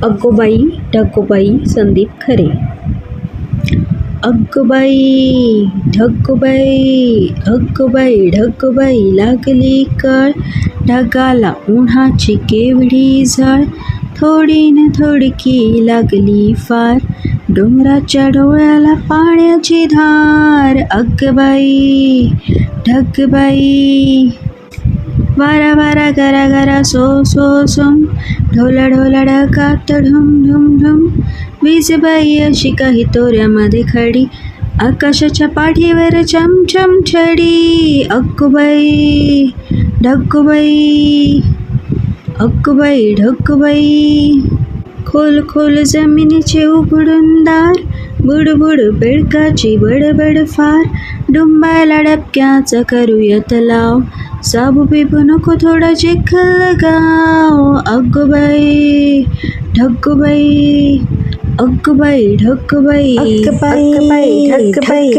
अग्गोबाई ढग्गोबाई संदीप खरे. अग्गोबाई ढग्गोबाई ढग्गोबाई लागली कळ, ढगाला उन्हाची केवढी झळ, थोडी न थोडकी लागली फार, डोंगराच्या डोळ्याला पाण्याची धार. अग्गबाई ढग्गबाई. वारा वारा गरा गरा सो सो सोम, ढोला ढोला ढगात ढुम ढुम ढुम, वीजबाई अशी काही तोऱ्यामध्ये खडी, आकाशाच्या पाठीवर चमचम छडी. अग्गोबाई ढग्गोबाई. अग्गोबाई ढग्गोबाई. खोल खोल जमिनीचे उघडून दार, बुडबुड बेडकाची बडबड फार, डुंबायला डबक्याचा करूया तलाव, साबू बिबू नको थोडा चिखल गाव. अग्गोबाई ढग्गोबाई. अग्गोबाई ढग्गोबाई. अग्गबाई ढग्गबाई.